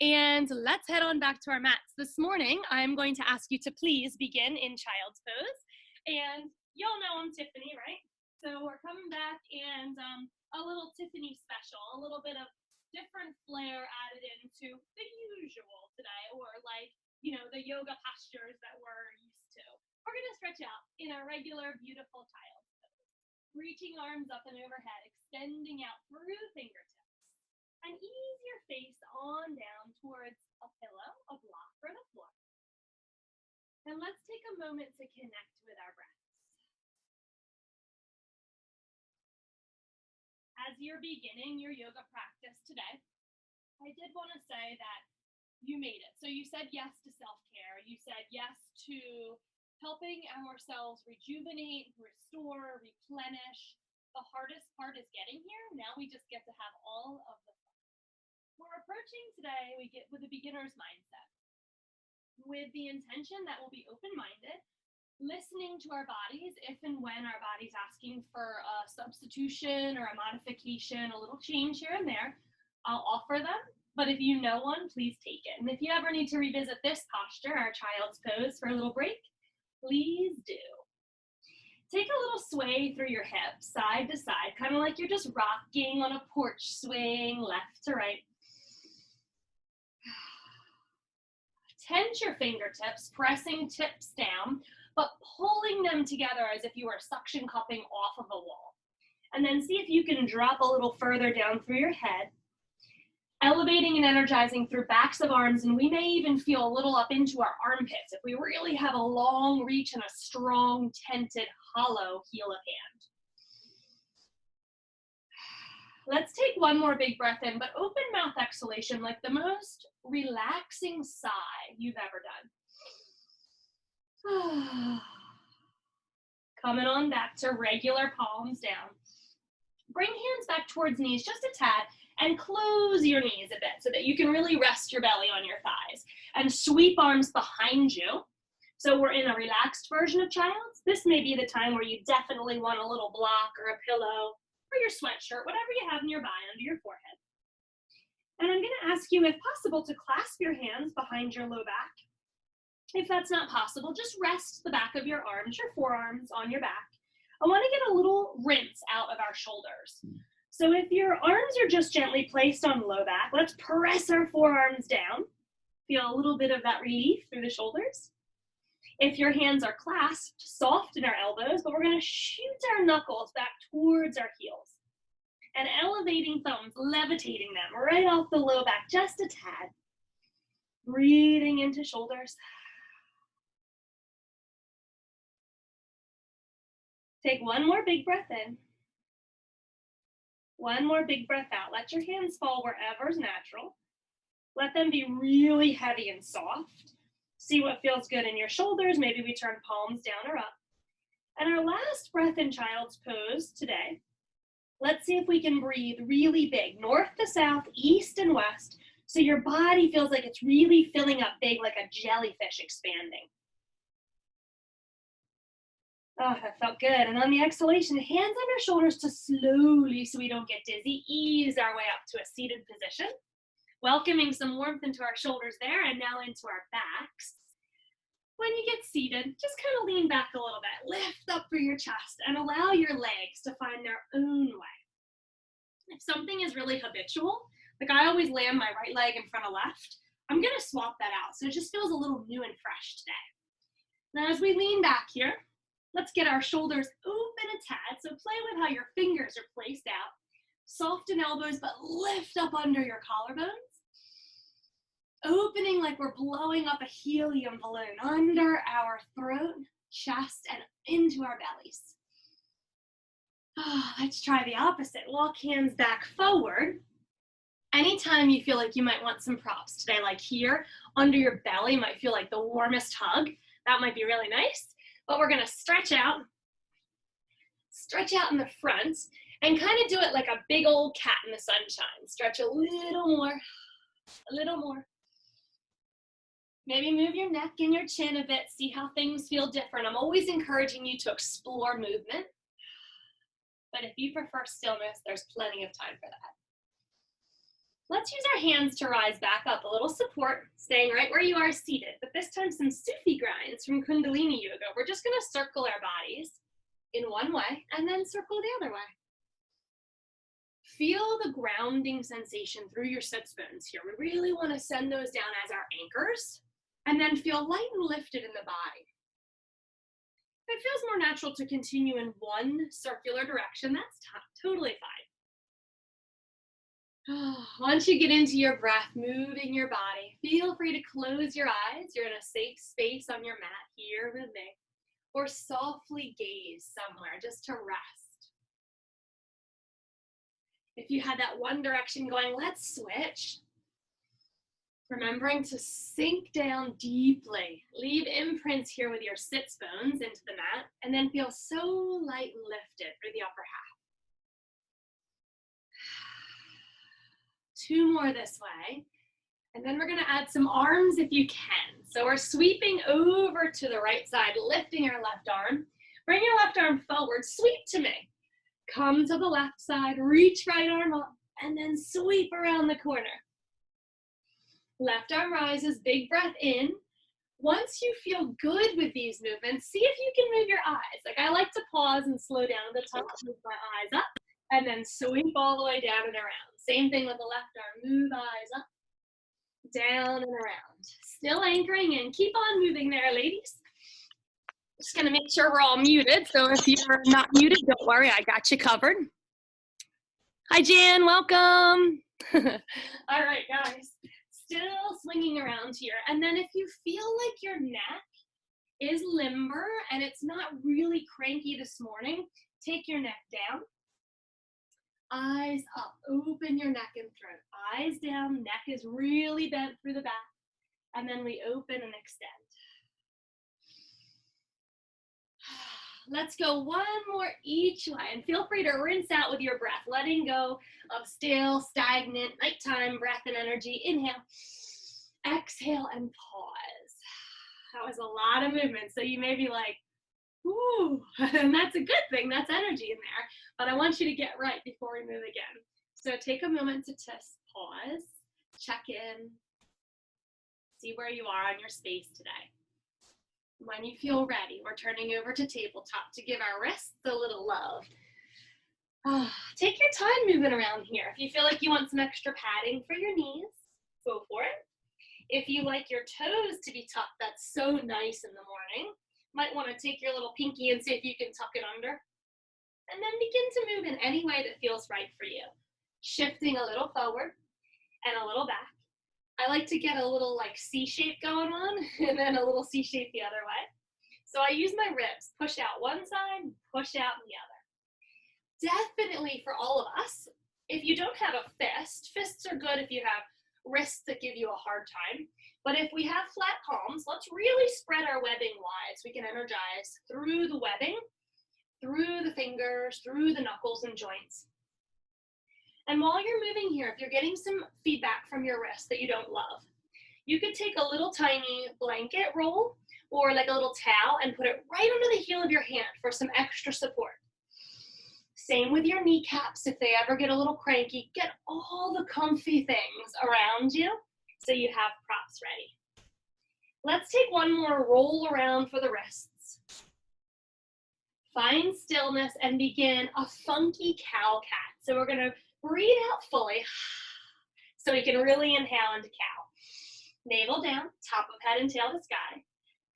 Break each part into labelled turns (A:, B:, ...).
A: And let's head on back to our mats. This morning, I'm going to ask you to please begin in child's pose. And y'all know I'm Tiffany, right? So we're coming back and a little Tiffany special, a little bit of different flair added into the usual today, or like, the yoga postures that we're used to. We're gonna stretch out in our regular, beautiful child's pose. Reaching arms up and overhead, extending out through fingertips. And ease your face on down towards a pillow, a block, or the floor. And let's take a moment to connect with our breaths. As you're beginning your yoga practice today, I did want to say that you made it. So you said yes to self-care. You said yes to helping ourselves rejuvenate, restore, replenish. The hardest part is getting here. Now we just get to have all of the fun. We're approaching today, we get with a beginner's mindset, with the intention that we'll be open-minded, listening to our bodies if and when our body's asking for a substitution or a modification, a little change here and there. I'll offer them, but if you know one, please take it. And if you ever need to revisit this posture, our child's pose, for a little break, please do. Take a little sway through your hips, side to side, kind of like you're just rocking on a porch swing, left to right. Tense your fingertips, pressing tips down, but pulling them together as if you were suction cupping off of a wall. And then see if you can drop a little further down through your head, elevating and energizing through backs of arms, and we may even feel a little up into our armpits if we really have a long reach and a strong, tented, hollow heel of hand. Let's take one more big breath in, but open mouth exhalation, like the most relaxing sigh you've ever done. Coming on back to regular palms down. Bring hands back towards knees just a tad and close your knees a bit so that you can really rest your belly on your thighs. And sweep arms behind you. So we're in a relaxed version of child's. This may be the time where you definitely want a little block or a pillow, or your sweatshirt, whatever you have nearby under your forehead. And I'm going to ask you, if possible, to clasp your hands behind your low back. If that's not possible, just rest the back of your arms, your forearms on your back. I want to get a little rinse out of our shoulders. So if your arms are just gently placed on low back, let's press our forearms down. Feel a little bit of that relief through the shoulders. If your hands are clasped, soften our elbows, but we're going to shoot our knuckles back towards our heels. And elevating thumbs, levitating them right off the low back, just a tad. Breathing into shoulders. Take one more big breath in. One more big breath out. Let your hands fall wherever's natural. Let them be really heavy and soft. See what feels good in your shoulders. Maybe we turn palms down or up. And our last breath in child's pose today, let's see if we can breathe really big, north to south, east and west, so your body feels like it's really filling up big, like a jellyfish expanding. Oh, that felt good. And on the exhalation, hands on our shoulders to slowly, so we don't get dizzy, ease our way up to a seated position. Welcoming some warmth into our shoulders there, and now into our backs. When you get seated, just kind of lean back a little bit, lift up through your chest, and allow your legs to find their own way. If something is really habitual, like I always land my right leg in front of left, I'm gonna swap that out, so it just feels a little new and fresh today. Now as we lean back here, let's get our shoulders open a tad, so play with how your fingers are placed out. Soften elbows, but lift up under your collarbones. Opening like we're blowing up a helium balloon under our throat, chest, and into our bellies. Let's try the opposite. Walk hands back forward. Anytime you feel like you might want some props today, like here, under your belly might feel like the warmest hug. That might be really nice. But we're gonna stretch out in the front, and kind of do it like a big old cat in the sunshine. Stretch a little more, a little more. Maybe move your neck and your chin a bit, see how things feel different. I'm always encouraging you to explore movement. But if you prefer stillness, there's plenty of time for that. Let's use our hands to rise back up, a little support, staying right where you are seated, but this time some Sufi grinds from Kundalini Yoga. We're just gonna circle our bodies in one way and then circle the other way. Feel the grounding sensation through your sits bones here. We really wanna send those down as our anchors and then feel light and lifted in the body. If it feels more natural to continue in one circular direction, that's totally fine. Once you get into your breath, moving your body, feel free to close your eyes. You're in a safe space on your mat here with me. Or softly gaze somewhere just to rest. If you had that one direction going, let's switch. Remembering to sink down deeply. Leave imprints here with your sits bones into the mat, and then feel so light and lifted through the upper half. 2 more this way. And then we're gonna add some arms if you can. So we're sweeping over to the right side, lifting our left arm. Bring your left arm forward, sweep to me. Come to the left side, reach right arm up, and then sweep around the corner. Left arm rises, big breath in. Once you feel good with these movements, see if you can move your eyes. Like I like to pause and slow down at the top, move my eyes up, and then sweep all the way down and around. Same thing with the left arm, move eyes up, down and around. Still anchoring in, keep on moving there, ladies. Just gonna make sure we're all muted, so if you're not muted, don't worry, I got you covered. Hi Jan, welcome. All right, guys, still swinging around here. And then if you feel like your neck is limber and it's not really cranky this morning, take your neck down. Eyes up, open your neck and throat. Eyes down, neck is really bent through the back. And then we open and extend. Let's go one more each way. And feel free to rinse out with your breath, letting go of stale, stagnant, nighttime breath and energy. Inhale, exhale, and pause. That was a lot of movement. So you may be like, ooh, and that's a good thing. That's energy in there. But I want you to get right before we move again. So take a moment to just pause, check in, see where you are on your space today. When you feel ready, we're turning over to tabletop to give our wrists a little love. Take your time moving around here. If you feel like you want some extra padding for your knees, go for it. If you like your toes to be tucked, that's so nice in the morning. Might want to take your little pinky and see if you can tuck it under. And then begin to move in any way that feels right for you. Shifting a little forward and a little back. I like to get a little like C shape going on and then a little C shape the other way. So I use my ribs, push out one side, push out the other. Definitely for all of us, if you don't have a fist, fists are good if you have wrists that give you a hard time. But if we have flat palms, let's really spread our webbing wide so we can energize through the webbing, through the fingers, through the knuckles and joints. And while you're moving here, if you're getting some feedback from your wrist that you don't love, you could take a little tiny blanket roll or like a little towel and put it right under the heel of your hand for some extra support. Same with your kneecaps. If they ever get a little cranky, get all the comfy things around you so you have props ready. Let's take one more roll around for the wrists. Find stillness and begin a funky cow cat. So we're gonna breathe out fully so we can really inhale into cow. Navel down, top of head and tail to sky.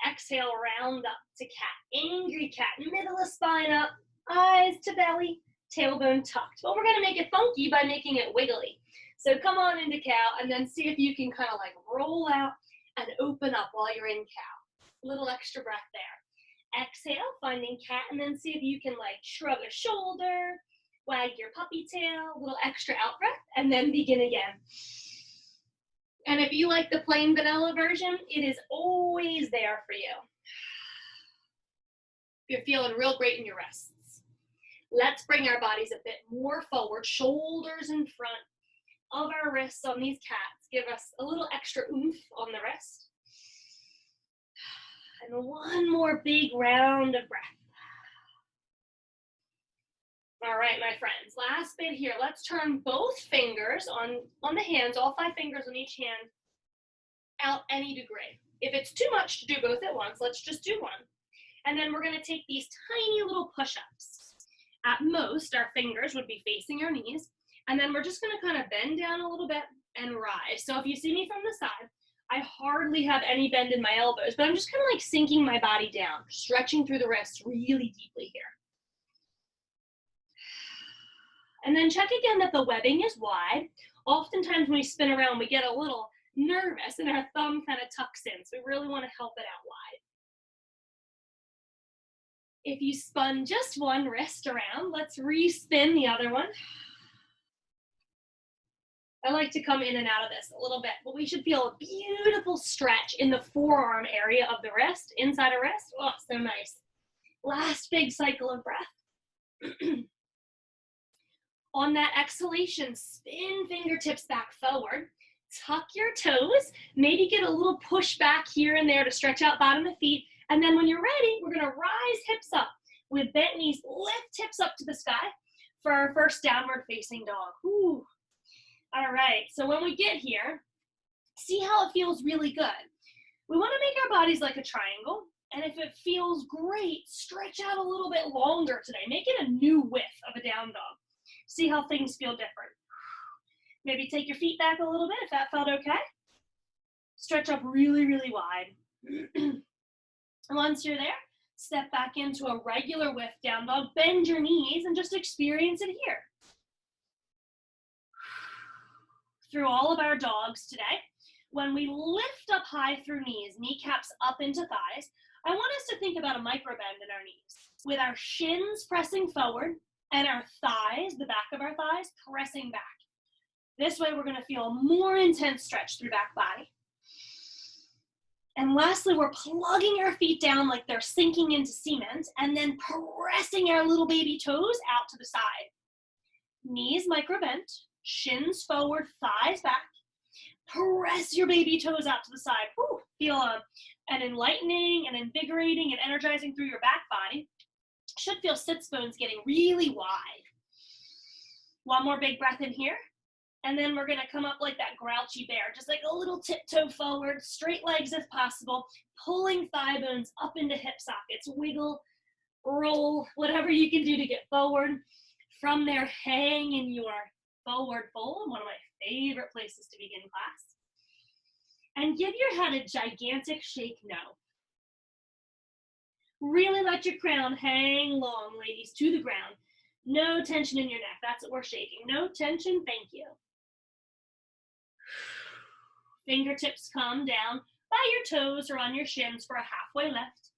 A: Exhale, round up to cat. Angry cat, middle of spine up, eyes to belly, tailbone tucked. But we're gonna make it funky by making it wiggly. So come on into cow and then see if you can kind of like roll out and open up while you're in cow. A little extra breath there. Exhale, finding cat, and then see if you can like shrug a shoulder, wag your puppy tail, a little extra out breath, and then begin again. And if you like the plain vanilla version, it is always there for you. You're feeling real great in your wrists. Let's bring our bodies a bit more forward, shoulders in front of our wrists on these cats. Give us a little extra oomph on the wrist. And one more big round of breath. All right, my friends, last bit here. Let's turn both fingers on the hands, all 5 fingers on each hand, out any degree. If it's too much to do both at once, let's just do one. And then we're gonna take these tiny little push-ups. At most, our fingers would be facing our knees, and then we're just gonna kind of bend down a little bit and rise. So if you see me from the side, I hardly have any bend in my elbows, but I'm just kind of like sinking my body down, stretching through the wrists really deeply here. And then check again that the webbing is wide. Oftentimes when we spin around, we get a little nervous and our thumb kind of tucks in. So we really want to help it out wide. If you spun just one wrist around, let's re-spin the other one. I like to come in and out of this a little bit, but we should feel a beautiful stretch in the forearm area of the wrist, inside a wrist. Oh, so nice. Last big cycle of breath. On that exhalation, spin fingertips back forward, tuck your toes, maybe get a little push back here and there to stretch out bottom of feet, and then when you're ready, we're gonna rise hips up. With bent knees, lift hips up to the sky for our first downward facing dog. Ooh. All right, so when we get here, see how it feels really good. We wanna make our bodies like a triangle, and if it feels great, stretch out a little bit longer today. Make it a new width of a down dog. See how things feel different. Maybe take your feet back a little bit if that felt okay. Stretch up really, really wide. Once you're there, step back into a regular width down dog. Bend your knees and just experience it here. Through all of our dogs today, when we lift up high through knees, kneecaps up into thighs, I want us to think about a micro bend in our knees with our shins pressing forward and our thighs, the back of our thighs, pressing back. This way we're gonna feel a more intense stretch through back body. And lastly, we're plugging our feet down like they're sinking into cement and then pressing our little baby toes out to the side. Knees micro bent, shins forward, thighs back. Press your baby toes out to the side. Whew, feel an enlightening and invigorating and energizing through your back body. Should feel sits bones getting really wide. One more big breath in here. And then we're gonna come up like that grouchy bear, just like a little tiptoe forward, straight legs if possible, pulling thigh bones up into hip sockets, wiggle, roll, whatever you can do to get forward. From there, hang in your forward fold, one of my favorite places to begin class. And give your head a gigantic shake no. Really let your crown hang long, ladies, to the ground. No tension in your neck. That's what we're shaking. No tension, thank you. Fingertips come down by your toes or on your shins for a halfway lift.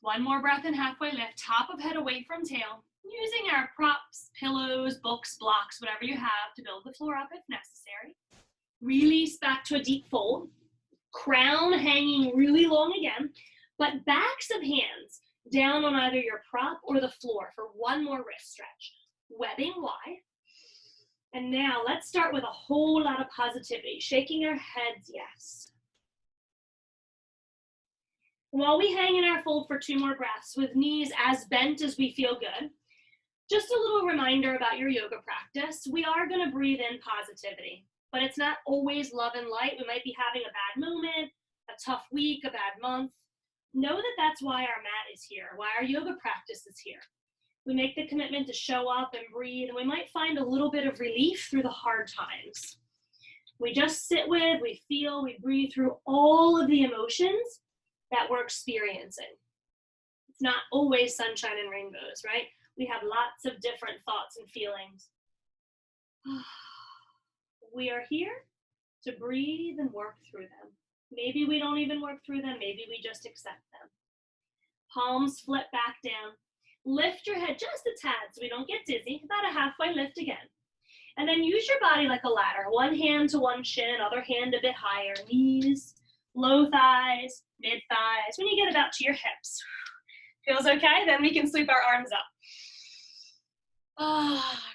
A: One more breath and halfway lift. Top of head away from tail. Using our props, pillows, books, blocks, whatever you have to build the floor up if necessary. Release back to a deep fold. Crown hanging really long again. But backs of hands down on either your prop or the floor for one more wrist stretch. Webbing wide. And now let's start with a whole lot of positivity, shaking our heads, yes. While we hang in our fold for 2 more breaths with knees as bent as we feel good, just a little reminder about your yoga practice. We are gonna breathe in positivity, but it's not always love and light. We might be having a bad moment, a tough week, a bad month. Know that that's why our mat is here, why our yoga practice is here. We make the commitment to show up and breathe, and we might find a little bit of relief through the hard times. We just sit with, we feel, we breathe through all of the emotions that we're experiencing. It's not always sunshine and rainbows, right? We have lots of different thoughts and feelings. We are here to breathe and work through them. Maybe we don't even work through them. Maybe we just accept them. Palms flip back down. Lift your head just a tad so we don't get dizzy. About a halfway lift again. And then use your body like a ladder. One hand to one shin, other hand a bit higher. Knees, low thighs, mid thighs. When you get about to your hips. Feels okay? Then we can sweep our arms up.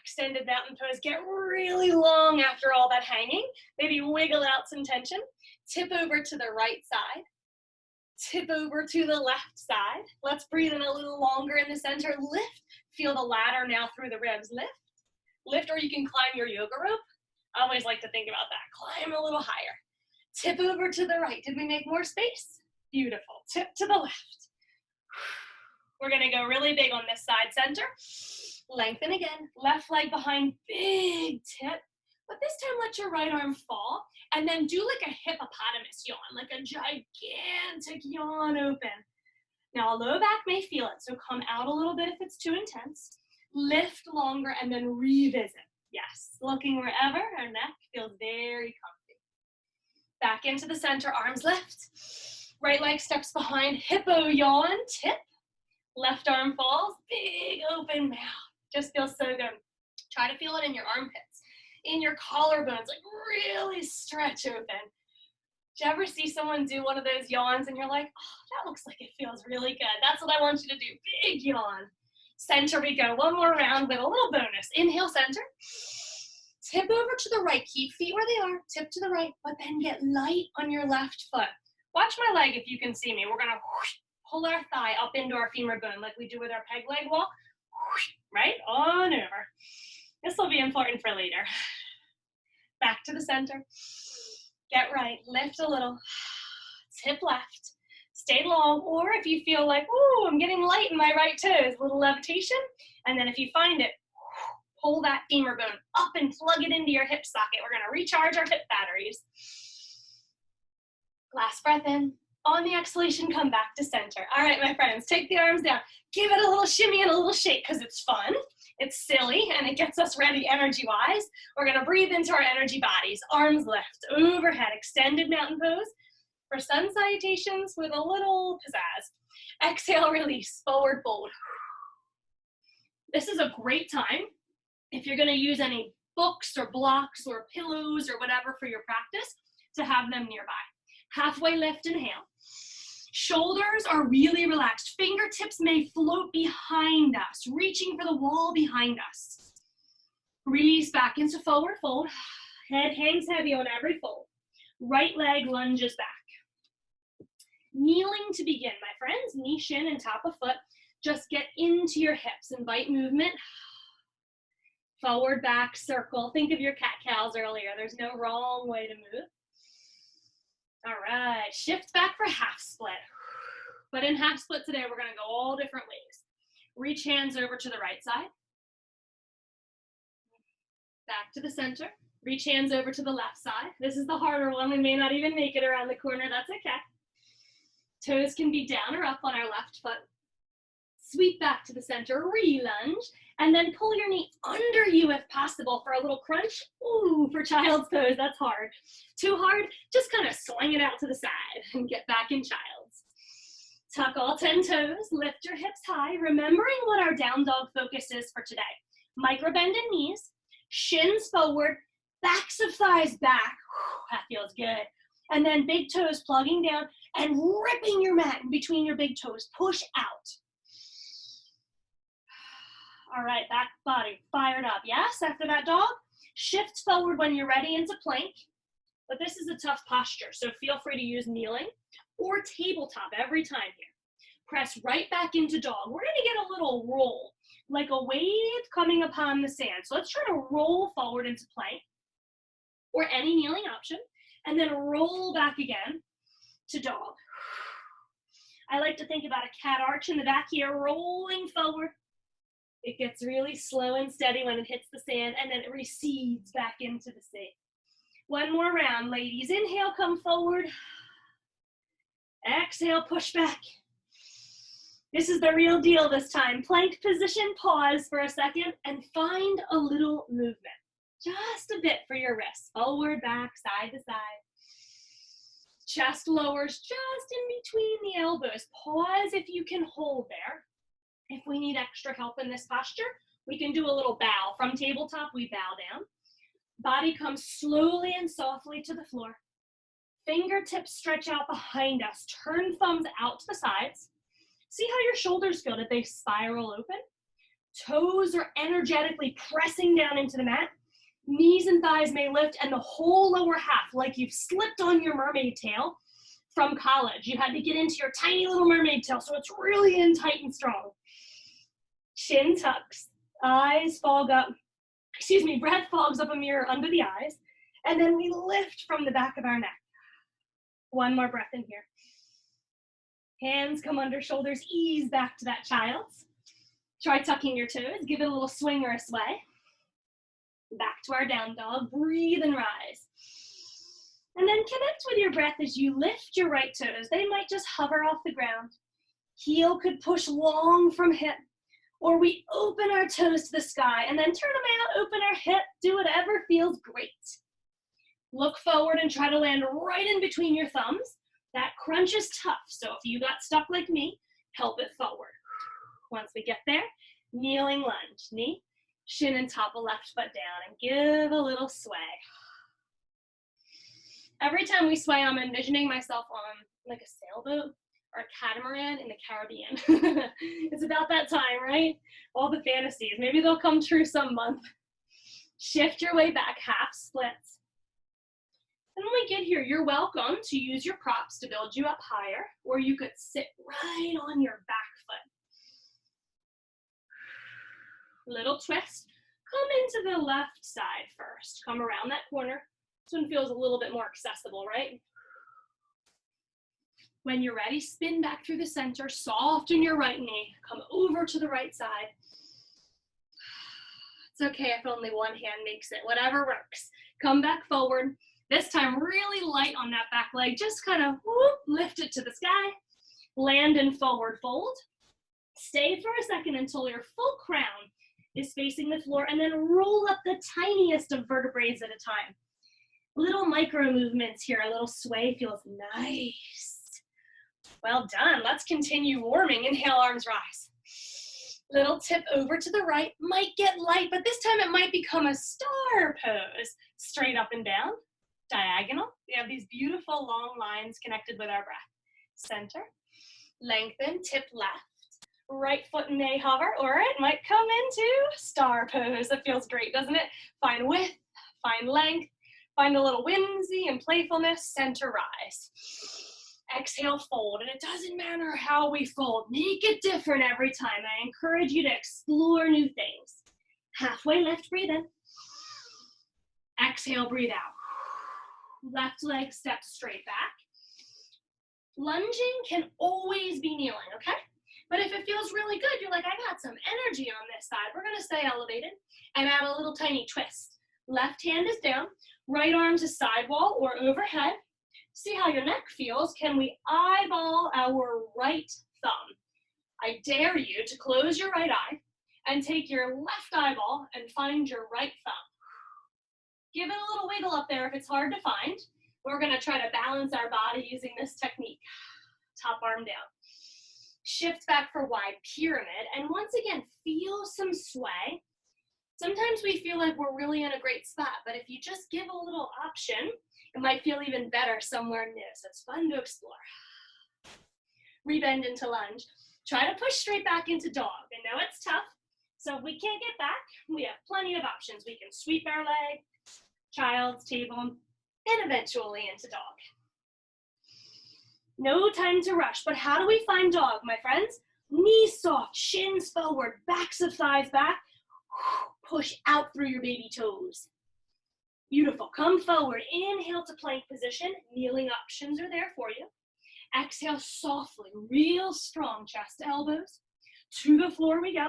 A: Extended mountain pose. Get really long after all that hanging. Maybe wiggle out some tension. Tip over to the right side. Tip over to the left side. Let's breathe in a little longer in the center. Lift Feel the ladder now through the ribs. Lift, lift, or you can climb your yoga rope. I always like to think about that. Climb a little higher. Tip over to the right. Did we make more space? Beautiful. Tip to the left. We're gonna go really big on this side center. Lengthen again. Left leg behind, big tip. But this time let your right arm fall. And then do like a hippopotamus yawn, like a gigantic yawn open. Now, low back may feel it, so come out a little bit if it's too intense. Lift longer and then revisit. Yes, looking wherever our neck feels very comfy. Back into the center, arms lift. Right leg steps behind, hippo yawn, tip. Left arm falls, big open mouth. Just feels so good. Try to feel it in your armpits, in your collarbones, like really stretch open. Did you ever see someone do one of those yawns and you're like, oh, that looks like it feels really good. That's what I want you to do, big yawn. Center we go, one more round with a little bonus. Inhale, center. Tip over to the right, keep feet where they are, tip to the right, but then get light on your left foot. Watch my leg if you can see me. We're gonna pull our thigh up into our femur bone like we do with our peg leg walk, right? On over. This will be important for later. Back to the center. Get right, lift a little, tip left, stay long, or if you feel like, ooh, I'm getting light in my right toes, a little levitation, and then if you find it, pull that femur bone up and plug it into your hip socket. We're gonna recharge our hip batteries. Last breath in. On the exhalation, come back to center. All right, my friends, take the arms down. Give it a little shimmy and a little shake because it's fun. It's silly, and it gets us ready energy-wise. We're going to breathe into our energy bodies. Arms lift, overhead, extended mountain pose for sun salutations with a little pizzazz. Exhale, release, forward fold. This is a great time if you're going to use any books or blocks or pillows or whatever for your practice to have them nearby. Halfway lift, inhale. Shoulders are really relaxed. Fingertips may float behind us, reaching for the wall behind us. Release back into forward fold. Head hangs heavy on every fold. Right leg lunges back. Kneeling to begin, my friends. Knee, shin, and top of foot. Just get into your hips. Invite movement. Forward, back, circle. Think of your cat-cows earlier. There's no wrong way to move. All right, shift back for half split. But in half split today, we're gonna go all different ways. Reach hands over to the right side. Back to the center. Reach hands over to the left side. This is the harder one. We may not even make it around the corner, that's okay. Toes can be down or up on our left foot. Sweep back to the center, re-lunge, and then pull your knee under you if possible for a little crunch. Ooh, for child's pose, that's hard. Too hard, just kind of swing it out to the side and get back in child's. Tuck all 10 toes, lift your hips high, remembering what our down dog focus is for today. Micro bend in knees, shins forward, backs of thighs back. Whew, that feels good. And then big toes plugging down and ripping your mat in between your big toes. Push out. All right, back body fired up. Yes, after that dog, shift forward when you're ready into plank. But this is a tough posture, so feel free to use kneeling or tabletop every time here. Press right back into dog. We're gonna get a little roll, like a wave coming upon the sand. So let's try to roll forward into plank or any kneeling option, and then roll back again to dog. I like to think about a cat arch in the back here, rolling forward. It gets really slow and steady when it hits the sand, and then it recedes back into the sea. One more round, ladies. Inhale, come forward. Exhale, push back. This is the real deal this time. Plank position, pause for a second, and find a little movement. Just a bit for your wrists. Forward, back, side to side. Chest lowers just in between the elbows. Pause if you can hold there. If we need extra help in this posture, we can do a little bow. From tabletop, we bow down. Body comes slowly and softly to the floor. Fingertips stretch out behind us. Turn thumbs out to the sides. See how your shoulders feel. Did they spiral open? Toes are energetically pressing down into the mat. Knees and thighs may lift, and the whole lower half, like you've slipped on your mermaid tail from college. You had to get into your tiny little mermaid tail, so it's really in tight and strong. Chin tucks, eyes fog up, breath fogs up a mirror under the eyes, and then we lift from the back of our neck. One more breath in here. Hands come under shoulders, ease back to that child's. Try tucking your toes, give it a little swing or a sway. Back to our down dog, breathe and rise. And then connect with your breath as you lift your right toes. They might just hover off the ground. Heel could push long from hip, or we open our toes to the sky and then turn them out, open our hip, do whatever feels great. Look forward and try to land right in between your thumbs. That crunch is tough, so if you got stuck like me, help it forward. Once we get there, kneeling lunge, knee, shin and top of left foot down, and give a little sway. Every time we sway, I'm envisioning myself on like a sailboat or a catamaran in the Caribbean. It's about that time, right? All the fantasies. Maybe they'll come true some month. Shift your way back, half splits. And when we get here, you're welcome to use your props to build you up higher, or you could sit right on your back foot. Little twist. Come into the left side first. Come around that corner. This one feels a little bit more accessible, right? When you're ready, spin back through the center, soften your right knee, come over to the right side. It's okay if only one hand makes it, whatever works. Come back forward. This time really light on that back leg, just kind of whoop, lift it to the sky. Land and forward fold. Stay for a second until your full crown is facing the floor, and then roll up the tiniest of vertebrae at a time. Little micro movements here, a little sway feels nice. Well done, let's continue warming. Inhale, arms rise. Little tip over to the right, might get light, but this time it might become a star pose. Straight up and down, diagonal. We have these beautiful long lines connected with our breath. Center, lengthen, tip left. Right foot may hover, or it might come into star pose. That feels great, doesn't it? Find width, find length, find a little whimsy and playfulness, center rise. Exhale, fold, and it doesn't matter how we fold. Make it different every time. I encourage you to explore new things. Halfway lift, breathe in. Exhale, breathe out. Left leg steps straight back. Lunging can always be kneeling, okay? But if it feels really good, you're like, I've had some energy on this side. We're gonna stay elevated and add a little tiny twist. Left hand is down, right arm to sidewall or overhead. See how your neck feels. Can we eyeball our right thumb? I dare you to close your right eye and take your left eyeball and find your right thumb. Give it a little wiggle up there if it's hard to find. We're gonna try to balance our body using this technique. Top arm down. Shift back for wide pyramid, and once again, feel some sway. Sometimes we feel like we're really in a great spot, but if you just give a little option, it might feel even better somewhere new, so it's fun to explore. Rebend into lunge. Try to push straight back into dog. I know it's tough, so if we can't get back, we have plenty of options. We can sweep our leg, child's table, and eventually into dog. No time to rush, but how do we find dog, my friends? Knees soft, shins forward, backs of thighs back. Push out through your baby toes. Beautiful. Come forward. Inhale to plank position. Kneeling options are there for you. Exhale softly, real strong, chest to elbows. To the floor we go.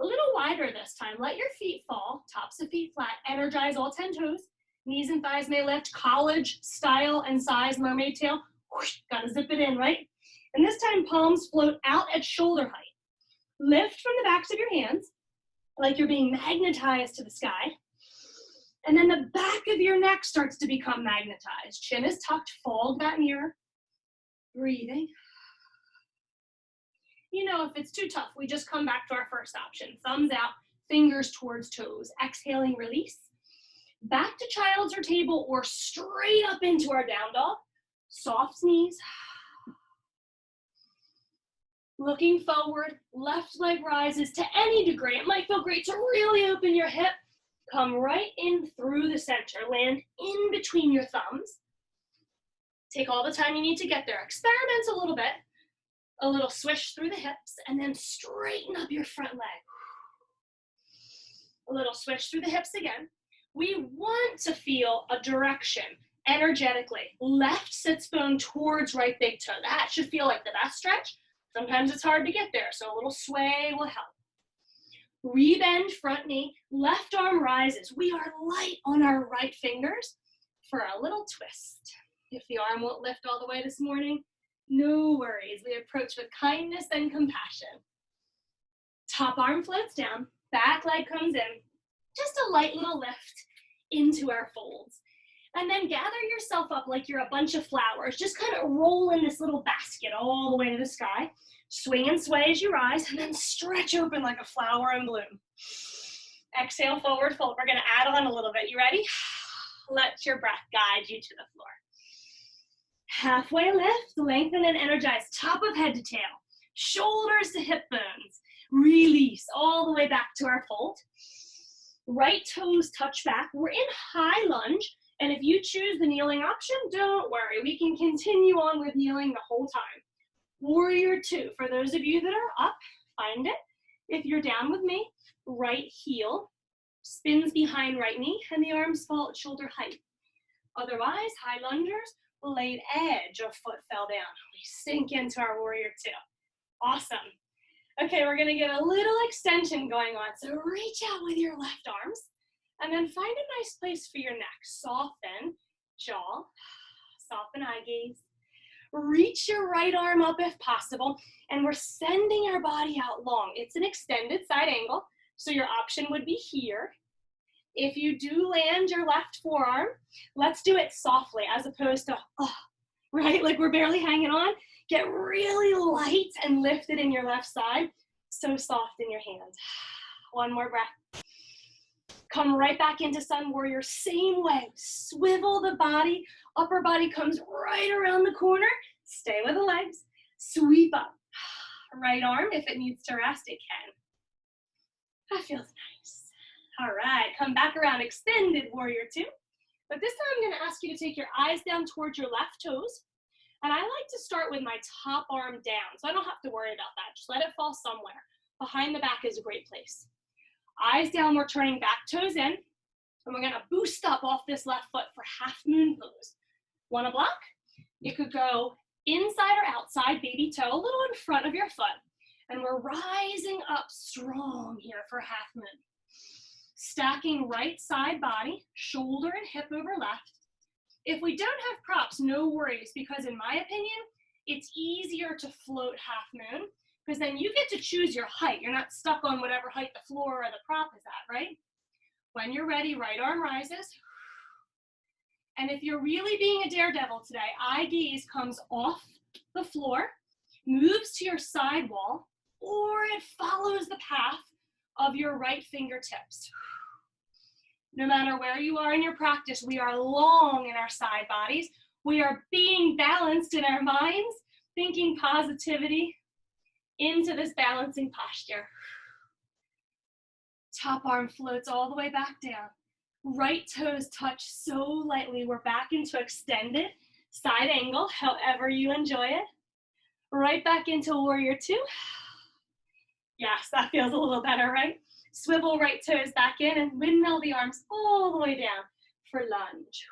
A: A little wider this time. Let your feet fall, tops of feet flat. Energize all 10 toes. Knees and thighs may lift. College style and size mermaid tail. Whoosh, gotta zip it in, right? And this time palms float out at shoulder height. Lift from the backs of your hands like you're being magnetized to the sky. And then the back of your neck starts to become magnetized. Chin is tucked, fold that mirror. Breathing. You know, if it's too tough, we just come back to our first option. Thumbs out, fingers towards toes. Exhaling, release. Back to child's or table or straight up into our down dog. Soft knees. Looking forward, left leg rises to any degree. It might feel great to really open your hip. Come right in through the center. Land in between your thumbs. Take all the time you need to get there. Experiment a little bit. A little swish through the hips, and then straighten up your front leg. A little switch through the hips again. We want to feel a direction energetically. Left sits bone towards right big toe. That should feel like the best stretch. Sometimes it's hard to get there, so a little sway will help. Rebend front knee, left arm rises. We are light on our right fingers for a little twist. If the arm won't lift all the way this morning, no worries. We approach with kindness and compassion. Top arm floats down, back leg comes in. Just a light little lift into our folds. And then gather yourself up like you're a bunch of flowers. Just kind of roll in this little basket all the way to the sky. Swing and sway as you rise, and then stretch open like a flower in bloom. Exhale, forward fold. We're gonna add on a little bit. You ready? Let your breath guide you to the floor. Halfway lift, lengthen and energize, top of head to tail. Shoulders to hip bones. Release all the way back to our fold. Right toes touch back. We're in high lunge, and if you choose the kneeling option, don't worry. We can continue on with kneeling the whole time. Warrior two, for those of you that are up, find it. If you're down with me, right heel spins behind right knee, and the arms fall at shoulder height. Otherwise, high lungers, blade edge of foot fell down. We sink into our warrior two. Awesome. Okay, we're gonna get a little extension going on. So reach out with your left arms and then find a nice place for your neck. Soften jaw, soften eye gaze. Reach your right arm up if possible, and we're sending our body out long. It's an extended side angle, so your option would be here. If you do land your left forearm, let's do it softly as opposed to, right? Like we're barely hanging on. Get really light and lifted in your left side. So soft in your hands. One more breath. Come right back into Sun Warrior, same way. Swivel the body. Upper body comes right around the corner. Stay with the legs. Sweep up. Right arm, if it needs to rest, it can. That feels nice. All right, come back around, extended warrior two. But this time I'm gonna ask you to take your eyes down towards your left toes. And I like to start with my top arm down, so I don't have to worry about that. Just let it fall somewhere. Behind the back is a great place. Eyes down, we're turning back toes in. And we're gonna boost up off this left foot for half moon pose. Wanna block? You could go inside or outside, baby toe, a little in front of your foot. And we're rising up strong here for half moon. Stacking right side body, shoulder and hip over left. If we don't have props, no worries, because in my opinion, it's easier to float half moon, because then you get to choose your height. You're not stuck on whatever height the floor or the prop is at, right? When you're ready, right arm rises. And if you're really being a daredevil today, eye gaze comes off the floor, moves to your side wall, or it follows the path of your right fingertips. No matter where you are in your practice, we are long in our side bodies. We are being balanced in our minds, thinking positivity into this balancing posture. Top arm floats all the way back down. Right toes touch so lightly. We're back into extended side angle, however you enjoy it. Right back into warrior two. Yes, that feels a little better, right? Swivel right toes back in and windmill the arms all the way down for lunge.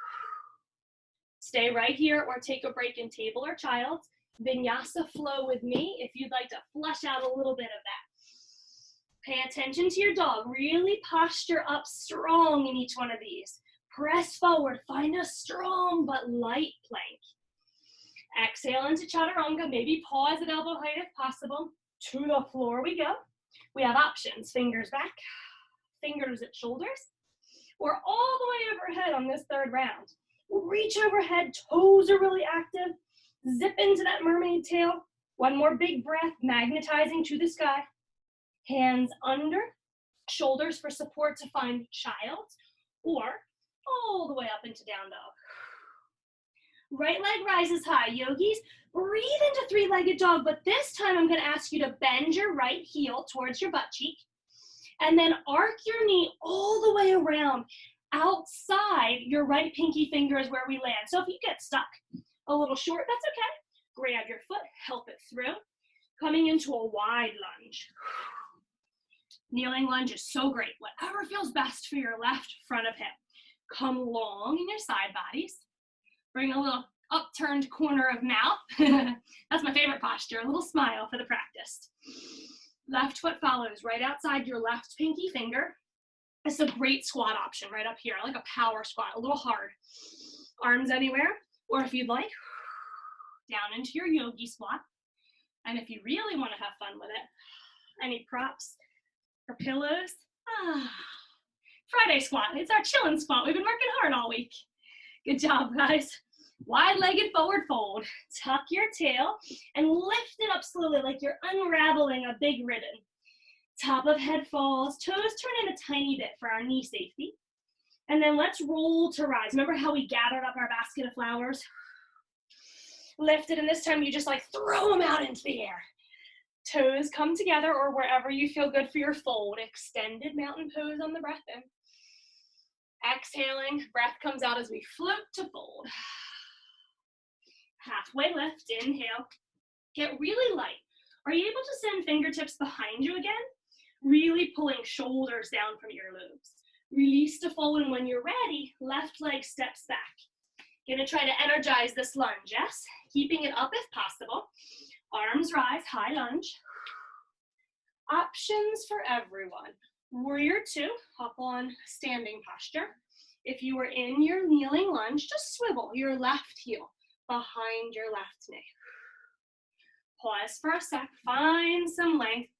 A: Stay right here or take a break in table or child's. Vinyasa flow with me if you'd like to flush out a little bit of that. Pay attention to your dog. Really posture up strong in each one of these. Press forward. Find a strong but light plank. Exhale into chaturanga. Maybe pause at elbow height if possible. To the floor we go. We have options. Fingers back, fingers at shoulders, or all the way overhead on this third round. Reach overhead. Toes are really active. Zip into that mermaid tail. One more big breath, magnetizing to the sky. Hands under, shoulders for support to find child, or all the way up into down dog. Right leg rises high. Yogis, breathe into three-legged dog, but this time I'm gonna ask you to bend your right heel towards your butt cheek, and then arc your knee all the way around. Outside your right pinky finger is where we land. So if you get stuck a little short, that's okay. Grab your foot, help it through. Coming into a wide lunge. Kneeling lunge is so great. Whatever feels best for your left front of hip. Come long in your side bodies. Bring a little upturned corner of mouth. That's my favorite posture, a little smile for the practice. Left foot follows right outside your left pinky finger. It's a great squat option right up here, like a power squat, a little hard. Arms anywhere, or if you'd like, down into your yogi squat. And if you really want to have fun with it, any props or pillows? Friday squat, it's our chillin' squat. We've been working hard all week. Good job, guys. Wide-legged forward fold. Tuck your tail and lift it up slowly like you're unraveling a big ribbon. Top of head falls, toes turn in a tiny bit for our knee safety. And then let's roll to rise. Remember how we gathered up our basket of flowers? Lift it, and this time you just like throw them out into the air. Toes come together or wherever you feel good for your fold. Extended mountain pose on the breath in. Exhaling, breath comes out as we float to fold. Halfway lift, inhale. Get really light. Are you able to send fingertips behind you again? Really pulling shoulders down from earlobes. Release to fold, and when you're ready, left leg steps back. Gonna try to energize this lunge, yes? Keeping it up if possible. Arms rise, high lunge. Options for everyone. Warrior two, hop on standing posture. If you were in your kneeling lunge, just swivel your left heel behind your left knee. Pause for a sec, find some length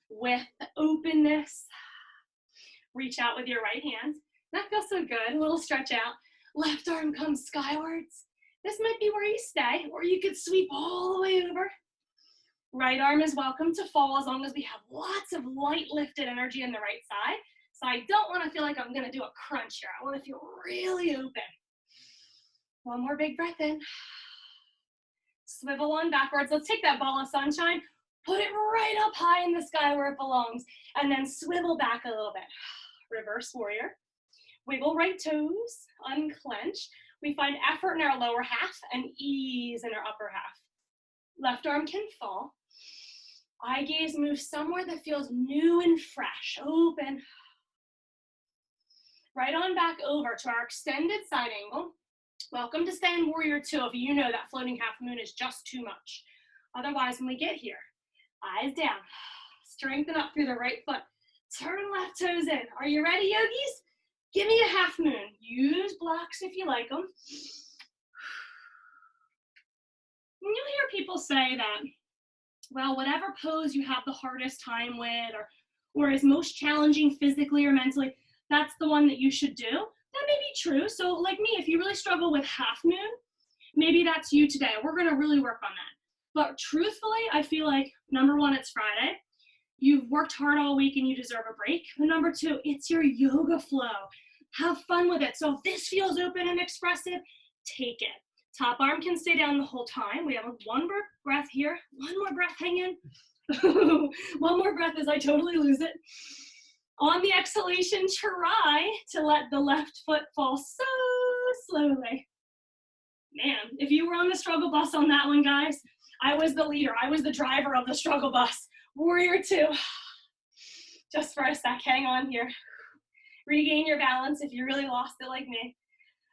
A: with openness. Reach out with your right hand. That feels so good, a little stretch out. Left arm comes skywards. This might be where you stay, or you could sweep all the way over. Right arm is welcome to fall as long as we have lots of light lifted energy in the right side. So I don't want to feel like I'm going to do a crunch here. I want to feel really open. One more big breath in. Swivel on backwards. Let's take that ball of sunshine, put it right up high in the sky where it belongs, and then swivel back a little bit. Reverse warrior. Wiggle right toes, unclench. We find effort in our lower half and ease in our upper half. Left arm can fall. Eye gaze moves somewhere that feels new and fresh, open. Right on back over to our extended side angle. Welcome to stay in warrior two if you know that floating half moon is just too much. Otherwise, when we get here, eyes down, strengthen up through the right foot, turn left toes in. Are you ready, yogis? Give me a half moon. Use blocks if you like them. And you'll hear people say that, well, whatever pose you have the hardest time with or is most challenging physically or mentally, that's the one that you should do. That may be true. So like me, if you really struggle with half moon, maybe that's you today. We're going to really work on that. But truthfully, I feel like, number one, it's Friday. You've worked hard all week and you deserve a break. And number two, it's your yoga flow. Have fun with it. So if this feels open and expressive, take it. Top arm can stay down the whole time. We have one more breath here. One more breath, hang in. One more breath as I totally lose it. On the exhalation, try to let the left foot fall so slowly. Man, if you were on the struggle bus on that one, guys, I was the leader. I was the driver of the struggle bus. Warrior two. Just for a sec, hang on here. Regain your balance if you really lost it like me.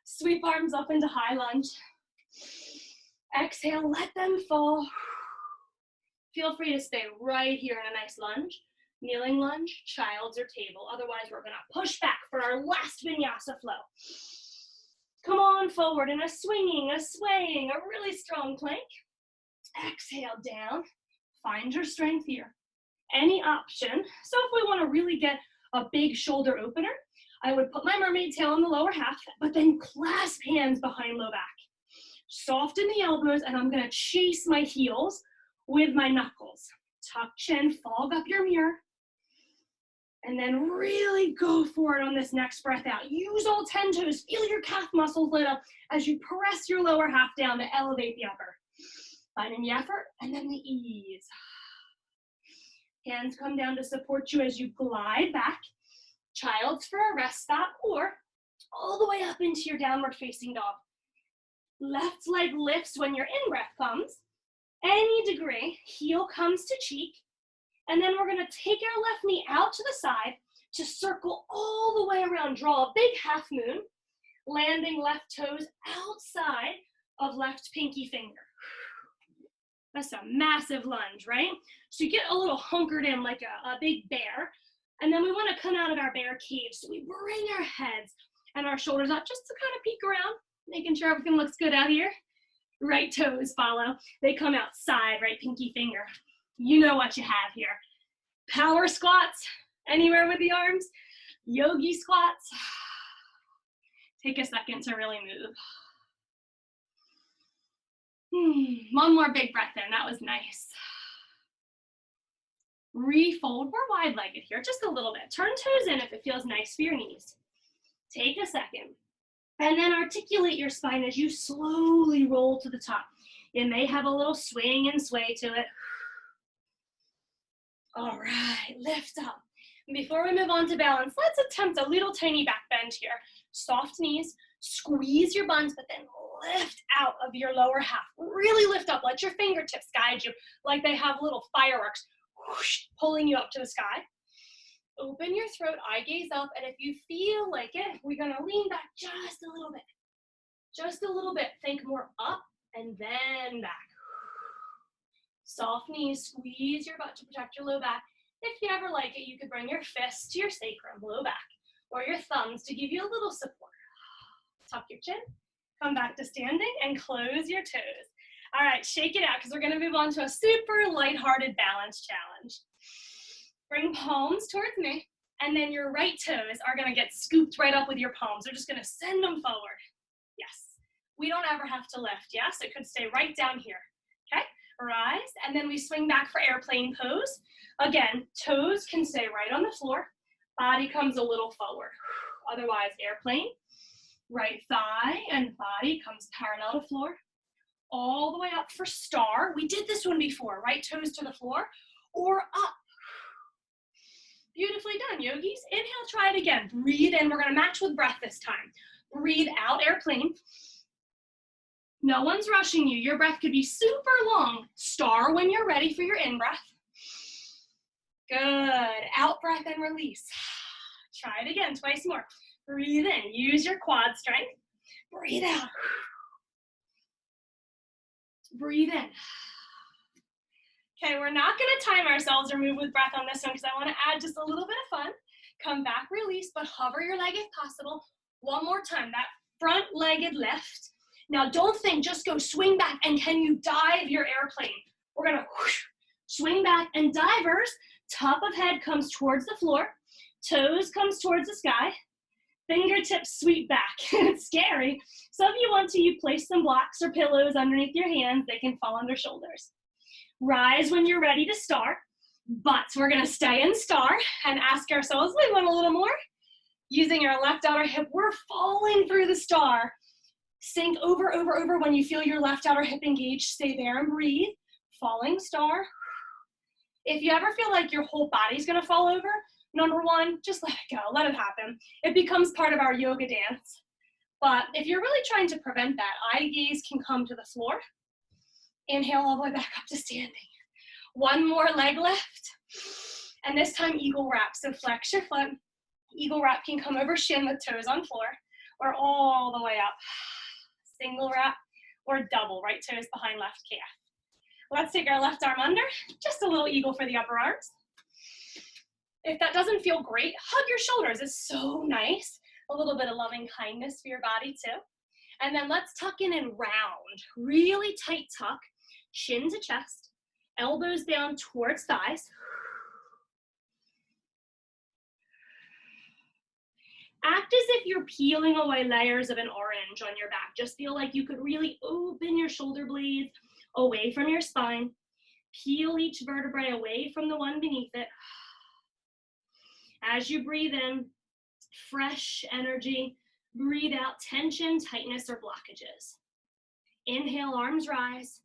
A: Sweep arms up into high lunge. Exhale, let them fall. Feel free to stay right here in a nice lunge. Kneeling lunge, child's or table. Otherwise, we're gonna push back for our last vinyasa flow. Come on forward in a swinging, a swaying, a really strong plank. Exhale down. Find your strength here. Any option. So if we want to really get a big shoulder opener, I would put my mermaid tail on the lower half, but then clasp hands behind low back. Soften the elbows, and I'm going to chase my heels with my knuckles. Tuck chin, fog up your mirror. And then really go for it on this next breath out. Use all 10 toes. Feel your calf muscles lit up as you press your lower half down to elevate the upper. Finding the effort and then the ease. Hands come down to support you as you glide back. Child's for a rest stop or all the way up into your downward facing dog. Left leg lifts when your in-breath comes. Any degree, heel comes to cheek. And then we're gonna take our left knee out to the side to circle all the way around. Draw a big half moon, landing left toes outside of left pinky finger. That's a massive lunge, right? So you get a little hunkered in like a big bear. And then we want to come out of our bear cave. So we bring our heads and our shoulders up just to kind of peek around, making sure everything looks good out here. Right toes follow. They come outside, right pinky finger. You know what you have here. Power squats, anywhere with the arms. Yogi squats. Take a second to really move. One more big breath in, that was nice. Refold, we're wide-legged here, just a little bit. Turn toes in if it feels nice for your knees. Take a second. And then articulate your spine as you slowly roll to the top. It may have a little swing and sway to it. All right, lift up. And before we move on to balance, let's attempt a little tiny back bend here. Soft knees, squeeze your buns, but then lift out of your lower half. Really lift up, let your fingertips guide you like they have little fireworks whoosh, pulling you up to the sky. Open your throat, eye gaze up, and if you feel like it, we're gonna lean back just a little bit. Just a little bit. Think more up and then back. Soft knees, squeeze your butt to protect your low back. If you ever like it, you could bring your fists to your sacrum, low back, or your thumbs to give you a little support. Tuck your chin, come back to standing, and close your toes. All right, shake it out, because we're gonna move on to a super lighthearted balance challenge. Bring palms towards me, and then your right toes are gonna get scooped right up with your palms. We're just gonna send them forward. Yes, we don't ever have to lift, yes? It could stay right down here, okay? Rise, and then we swing back for airplane pose. Again, toes can stay right on the floor. Body comes a little forward. Otherwise, airplane. Right thigh and body comes parallel to floor. All the way up for star. We did this one before. Right toes to the floor or up. Beautifully done, yogis. Inhale, try it again. Breathe in. We're going to match with breath this time. Breathe out, airplane. No one's rushing you. Your breath could be super long. Star when you're ready for your in-breath. Good. Out breath and release. Try it again, twice more. Breathe in. Use your quad strength. Breathe out. Breathe in. Okay, we're not going to time ourselves or move with breath on this one because I want to add just a little bit of fun. Come back, release, but hover your leg if possible. One more time, that front-legged lift. Now don't think, just go swing back and can you dive your airplane? We're going to swing back and divers. Top of head comes towards the floor. Toes comes towards the sky. Fingertips sweep back. It's scary. So if you want to, you place some blocks or pillows underneath your hands. They can fall under shoulders. Rise when you're ready to start. Butts, we're going to stay in star and ask ourselves, we want a little more. Using our left outer hip, we're falling through the star. Sink over, over, over. When you feel your left outer hip engaged, stay there and breathe. Falling star. If you ever feel like your whole body's going to fall over, number one, just let it go. Let it happen. It becomes part of our yoga dance. But if you're really trying to prevent that, eye gaze can come to the floor. Inhale all the way back up to standing. One more leg lift. And this time, eagle wrap. So flex your foot. Eagle wrap can come over shin with toes on floor or all the way up. Single wrap or double, right toes behind left calf. Let's take our left arm under. Just a little eagle for the upper arms. If that doesn't feel great, hug your shoulders. It's so nice. A little bit of loving kindness for your body too. And then let's tuck in and round. Really tight tuck. Chin to chest. Elbows down towards thighs. Act as if you're peeling away layers of an orange on your back. Just feel like you could really open your shoulder blades away from your spine. Peel each vertebrae away from the one beneath it. As you breathe in, fresh energy. Breathe out tension, tightness, or blockages. Inhale, arms rise.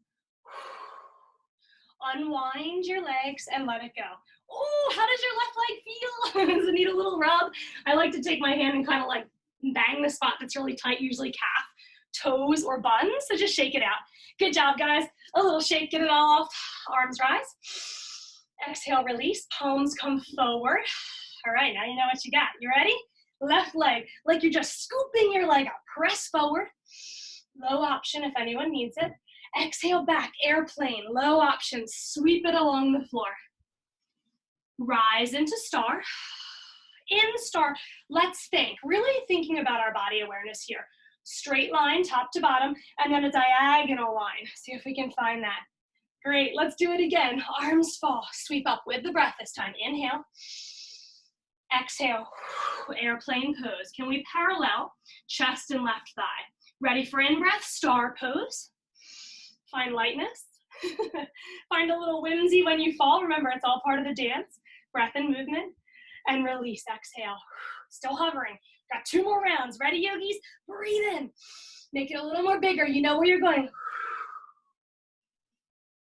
A: Unwind your legs and let it go. Oh, how does your left leg feel? Does it need a little rub? I like to take my hand and kind of like bang the spot that's really tight, usually calf, toes, or buns. So just shake it out. Good job, guys. A little shake, get it all off. Arms rise. Exhale, release, palms come forward. All right, now you know what you got. You ready? Left leg, like you're just scooping your leg up. Press forward. Low option if anyone needs it. Exhale back, airplane, low option. Sweep it along the floor. Rise into star. In star, let's think. Really thinking about our body awareness here. Straight line, top to bottom, and then a diagonal line. See if we can find that. Great, let's do it again. Arms fall, sweep up with the breath this time. Inhale. Exhale, airplane pose. Can we parallel chest and left thigh? Ready for in-breath, star pose. Find lightness. Find a little whimsy when you fall. Remember, it's all part of the dance. Breath and movement. And release, exhale. Still hovering. Got 2 more rounds. Ready, yogis? Breathe in. Make it a little more bigger. You know where you're going.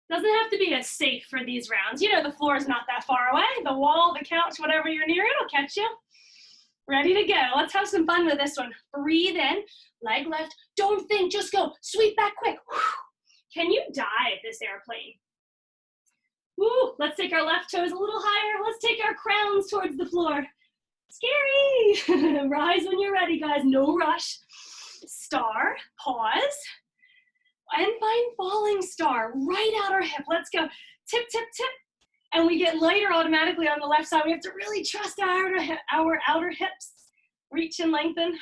A: Doesn't have to be as safe for these rounds. You know the floor is not that far away. The wall, the couch, whatever you're near, it'll catch you. Ready to go. Let's have some fun with this one. Breathe in, leg left. Don't think, just go. Sweep back quick. Can you dive this airplane? Woo, let's take our left toes a little higher. Let's take our crowns towards the floor. Scary. Rise when you're ready, guys. No rush. Star, pause. And find falling star, right outer hip. Let's go. Tip, tip, tip. And we get lighter automatically on the left side. We have to really trust our outer hips. Reach and lengthen.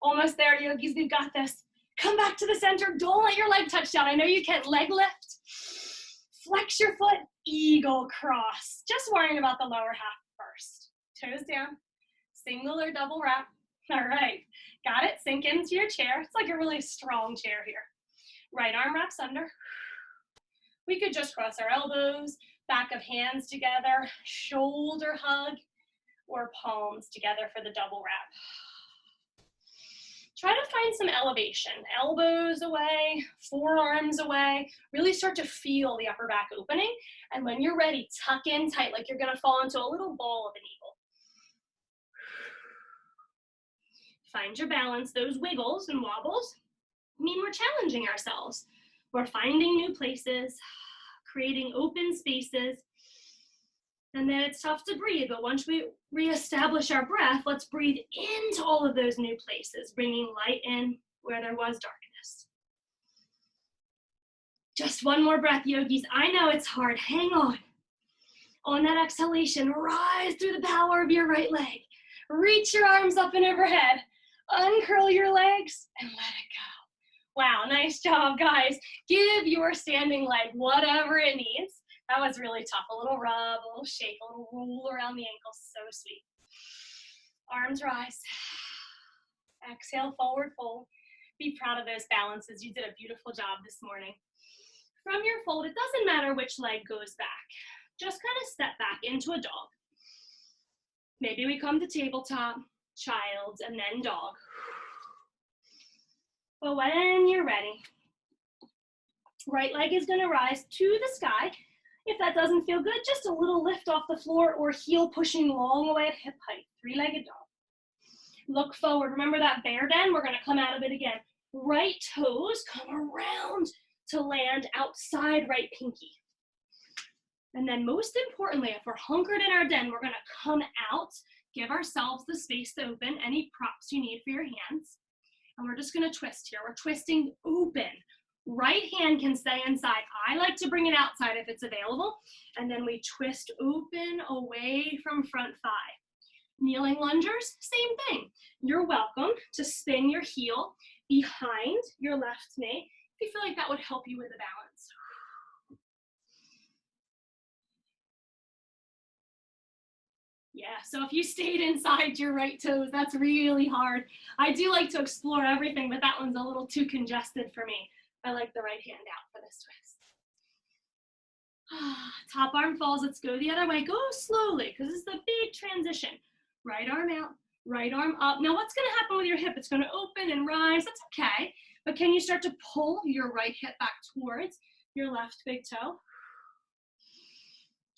A: Almost there, yogis. We've got this. Come back to the center. Don't let your leg touch down. I know you can't. Leg lift. Flex your foot. Eagle cross. Just worrying about the lower half first. Toes down. Single or double wrap. All right. Got it? Sink into your chair. It's like a really strong chair here. Right arm wraps under. We could just cross our elbows, back of hands together, shoulder hug, or palms together for the double wrap. Try to find some elevation. Elbows away, forearms away. Really start to feel the upper back opening. And when you're ready, tuck in tight like you're going to fall into a little ball of an eagle. Find your balance. Those wiggles and wobbles mean we're challenging ourselves. We're finding new places, creating open spaces, and then it's tough to breathe, but once we reestablish our breath, let's breathe into all of those new places, bringing light in where there was darkness. Just one more breath, yogis. I know it's hard. Hang on. On that exhalation, rise through the power of your right leg. Reach your arms up and overhead. Uncurl your legs and let it go. Wow, nice job, guys. Give your standing leg whatever it needs. That was really tough. A little rub, a little shake, a little roll around the ankles. So sweet. Arms rise. Exhale, forward fold. Be proud of those balances. You did a beautiful job this morning. From your fold, it doesn't matter which leg goes back. Just kind of step back into a dog. Maybe we come to tabletop, child, and then dog. But when you're ready, right leg is going to rise to the sky. If that doesn't feel good, just a little lift off the floor or heel pushing long away at hip height. Three-legged dog. Look forward. Remember that bear den? We're going to come out of it again. Right toes come around to land outside right pinky. And then most importantly, if we're hunkered in our den, we're going to come out, give ourselves the space to open, any props you need for your hands. And we're just going to twist here. We're twisting open. Right hand can stay inside. I like to bring it outside if it's available. And then we twist open away from front thigh. Kneeling lungers, same thing. You're welcome to spin your heel behind your left knee if you feel like that would help you with the balance. Yeah, so if you stayed inside your right toes, that's really hard. I do like to explore everything, but that one's a little too congested for me. I like the right hand out for this twist. Top arm falls, let's go the other way. Go slowly, because this is the big transition. Right arm out, right arm up. Now what's gonna happen with your hip? It's gonna open and rise, that's okay. But can you start to pull your right hip back towards your left big toe?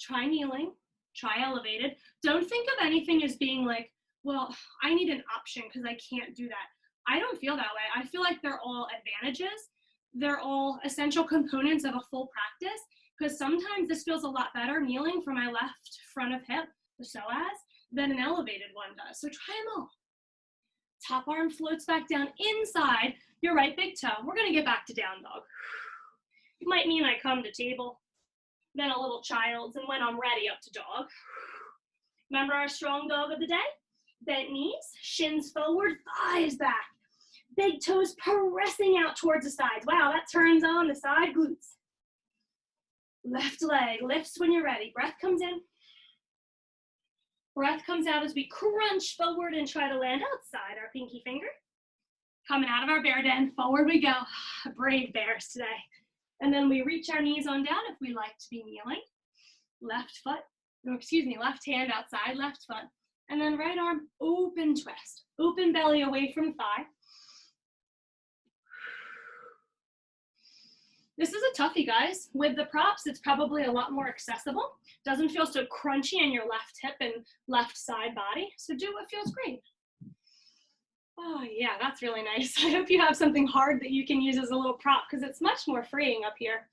A: Try kneeling, try elevated. Don't think of anything as being like, well, I need an option because I can't do that. I don't feel that way. I feel like they're all advantages. They're all essential components of a full practice. because sometimes this feels a lot better kneeling for my left front of hip, the psoas, than an elevated one does. So try them all. Top arm floats back down inside your right big toe. We're gonna get back to down dog. It might mean I come to table, then a little child's, and when I'm ready, up to dog. Remember our strong dog of the day? Bent knees, shins forward, thighs back. Big toes pressing out towards the sides. Wow, that turns on the side glutes. Left leg lifts when you're ready. Breath comes in. Breath comes out as we crunch forward and try to land outside our pinky finger. Coming out of our bear den, forward we go. Brave bears today. And then we reach our knees on down if we like to be kneeling. Left hand outside, left foot. And then right arm, open twist. Open belly away from thigh. This is a toughie, guys. With the props, it's probably a lot more accessible. Doesn't feel so crunchy in your left hip and left side body. So do what feels great. Oh yeah, that's really nice. I hope you have something hard that you can use as a little prop because it's much more freeing up here.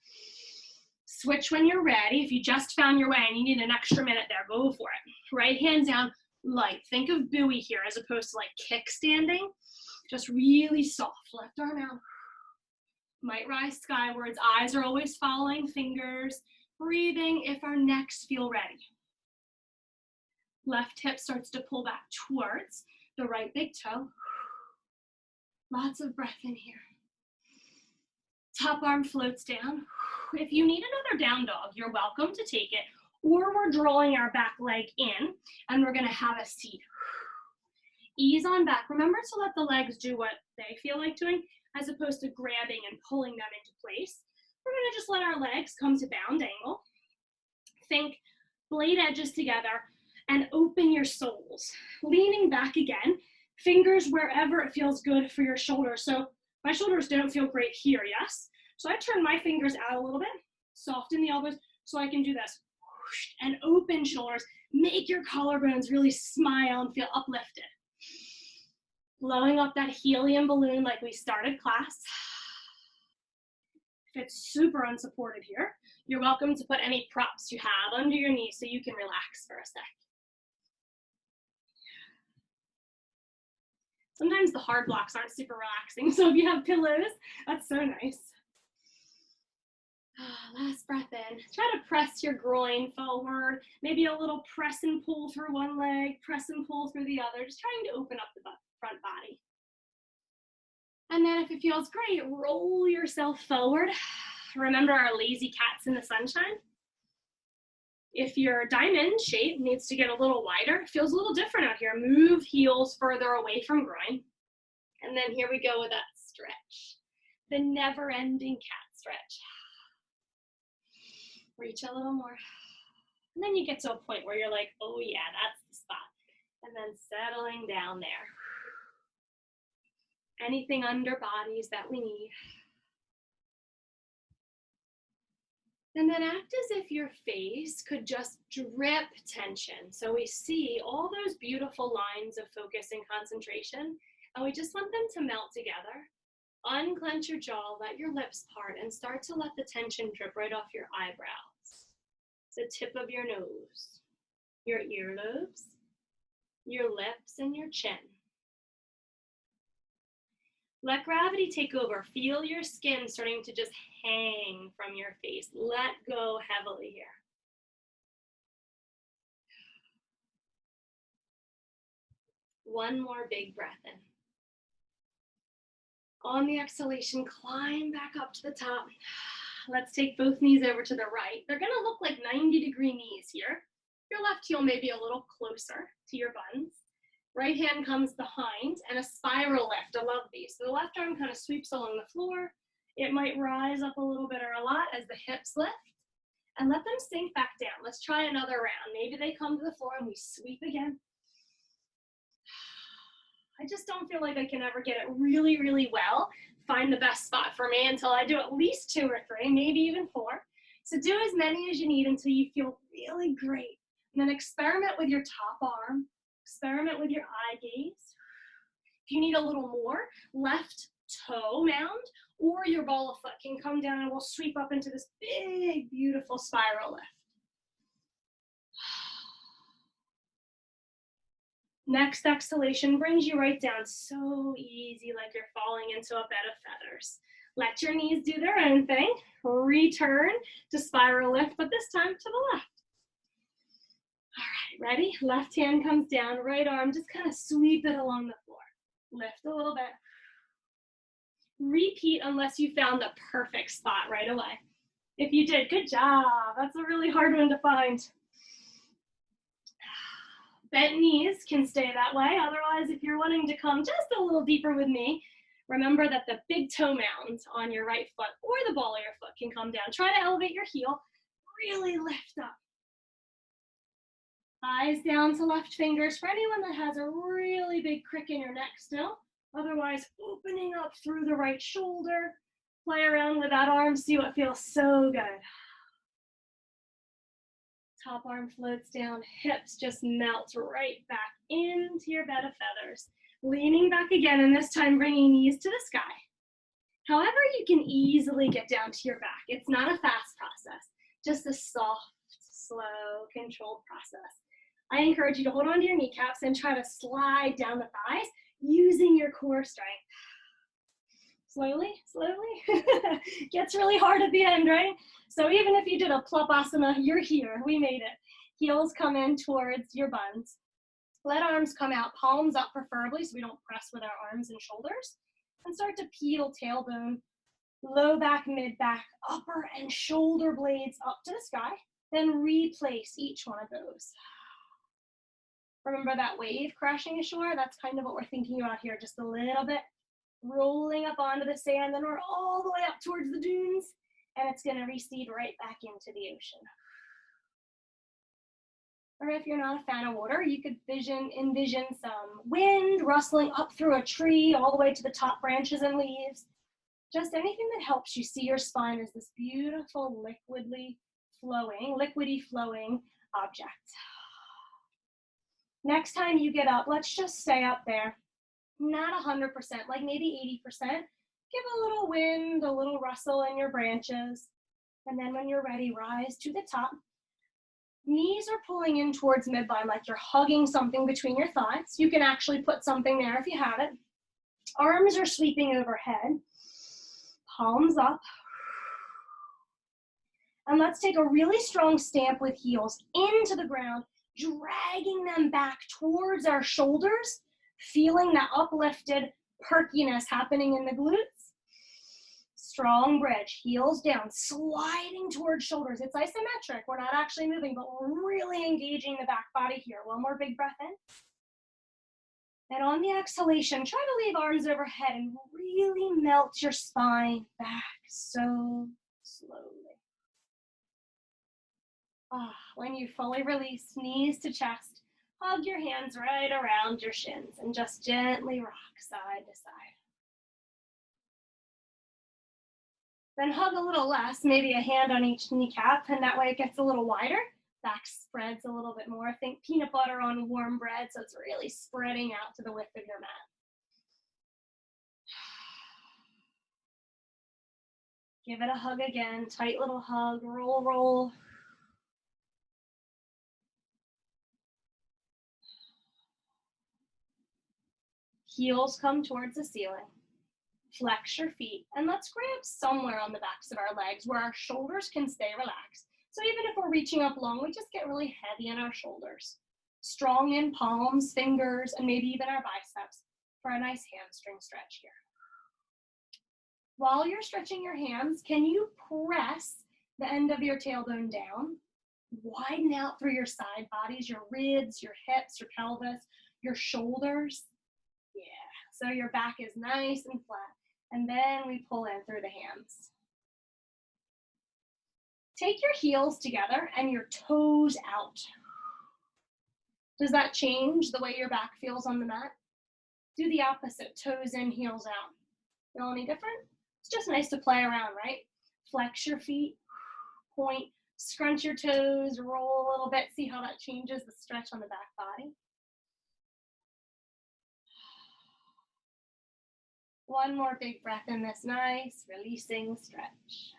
A: Switch when you're ready. If you just found your way and you need an extra minute there, go for it. Right hand down, light. Think of buoy here as opposed to like kick standing. Just really soft. Left arm out. Might rise skywards. Eyes are always following fingers. Breathing if our necks feel ready. Left hip starts to pull back towards the right big toe. Lots of breath in here. Top arm floats down. If you need another down dog, you're welcome to take it, or we're drawing our back leg in and we're gonna have a seat. Ease on back. Remember to let the legs do what they feel like doing as opposed to grabbing and pulling them into place. We're gonna just let our legs come to bound angle. Think blade edges together and open your soles. Leaning back again, fingers wherever it feels good for your shoulders. So my shoulders don't feel great here, yes? So I turn my fingers out a little bit, soften the elbows so I can do this. And open shoulders, make your collarbones really smile and feel uplifted. Blowing up that helium balloon like we started class. If it's super unsupported here, you're welcome to put any props you have under your knee so you can relax for a sec. Sometimes the hard blocks aren't super relaxing, so if you have pillows, that's so nice. Last breath in. Try to press your groin forward, maybe a little press and pull through one leg, press and pull through the other, just trying to open up the front body. And then if it feels great, roll yourself forward. Remember our lazy cats in the sunshine? If your diamond shape needs to get a little wider, it feels a little different out here. Move heels further away from groin. And then here we go with that stretch. The never-ending cat stretch. Reach a little more. And then you get to a point where you're like, oh yeah, that's the spot. And then settling down there. Anything under bodies that we need. And then act as if your face could just drip tension. So we see all those beautiful lines of focus and concentration, and we just want them to melt together. Unclench your jaw, let your lips part, and start to let the tension drip right off your eyebrows, the tip of your nose, your earlobes, your lips, and your chin. Let gravity take over. Feel your skin starting to just hang from your face. Let go heavily here. One more big breath in. On the exhalation, climb back up to the top. Let's take both knees over to the right. They're gonna look like 90-degree knees here. Your left heel may be a little closer to your buns. Right hand comes behind and a spiral lift. I love these. So the left arm kind of sweeps along the floor. It might rise up a little bit or a lot as the hips lift. And let them sink back down. Let's try another round. Maybe they come to the floor and we sweep again. I just don't feel like I can ever get it really, really well. Find the best spot for me until I do at least 2 or 3, maybe even 4. So do as many as you need until you feel really great. And then experiment with your top arm. Experiment with your eye gaze. If you need a little more, left toe mound, or your ball of foot can come down and we'll sweep up into this big, beautiful spiral lift. Next exhalation brings you right down, so easy, like you're falling into a bed of feathers. Let your knees do their own thing. Return to spiral lift, but this time to the left. All right, ready? Left hand comes down, right arm, just kind of sweep it along the floor. Lift a little bit. Repeat unless you found the perfect spot right away. If you did, good job. That's a really hard one to find. Bent knees can stay that way. Otherwise, if you're wanting to come just a little deeper with me, remember that the big toe mound on your right foot or the ball of your foot can come down. Try to elevate your heel. Really lift up. Eyes down to left fingers for anyone that has a really big crick in your neck still. Otherwise, opening up through the right shoulder. Play around with that arm, see what feels so good. Top arm floats down, hips just melt right back into your bed of feathers. Leaning back again, and this time bringing knees to the sky. However, you can easily get down to your back. It's not a fast process, just a soft, slow, controlled process. I encourage you to hold on to your kneecaps and try to slide down the thighs using your core strength. Slowly, slowly. Gets really hard at the end, right? So even if you did a plopasana, you're here. We made it. Heels come in towards your buns. Let arms come out, palms up preferably, so we don't press with our arms and shoulders. And start to pedal tailbone, low back, mid back, upper and shoulder blades up to the sky. Then replace each one of those. Remember that wave crashing ashore? That's kind of what we're thinking about here, just a little bit. Rolling up onto the sand, then we're all the way up towards the dunes, and it's gonna recede right back into the ocean. Or if you're not a fan of water, you could envision some wind rustling up through a tree all the way to the top branches and leaves. Just anything that helps you see your spine as this beautiful liquidy flowing object. Next time you get up, let's just stay up there. Not 100%, like maybe 80%. Give a little wind, a little rustle in your branches. And then when you're ready, rise to the top. Knees are pulling in towards midline like you're hugging something between your thighs. You can actually put something there if you have it. Arms are sweeping overhead. Palms up. And let's take a really strong stamp with heels into the ground, dragging them back towards our shoulders, feeling that uplifted perkiness happening in the glutes. Strong bridge, heels down, sliding towards shoulders. It's isometric. We're not actually moving, but we're really engaging the back body here. One more big breath in. And on the exhalation, try to leave arms overhead and really melt your spine back so slowly. When you fully release, knees to chest, hug your hands right around your shins and just gently rock side to side. Then hug a little less, maybe a hand on each kneecap, and that way it gets a little wider. Back spreads a little bit more. Think peanut butter on warm bread, so it's really spreading out to the width of your mat. Give it a hug again, tight little hug, roll, roll. Heels come towards the ceiling. Flex your feet, and let's grab somewhere on the backs of our legs where our shoulders can stay relaxed. So even if we're reaching up long, we just get really heavy in our shoulders. Strong in palms, fingers, and maybe even our biceps for a nice hamstring stretch here. While you're stretching your hands, can you press the end of your tailbone down? Widen out through your side bodies, your ribs, your hips, your pelvis, your shoulders. Yeah, so your back is nice and flat. And then we pull in through the hands. Take your heels together and your toes out. Does that change the way your back feels on the mat? Do the opposite, toes in, heels out. Feel any different? It's just nice to play around, right? Flex your feet, point, scrunch your toes, roll a little bit, see how that changes the stretch on the back body. One more big breath in this nice, releasing stretch.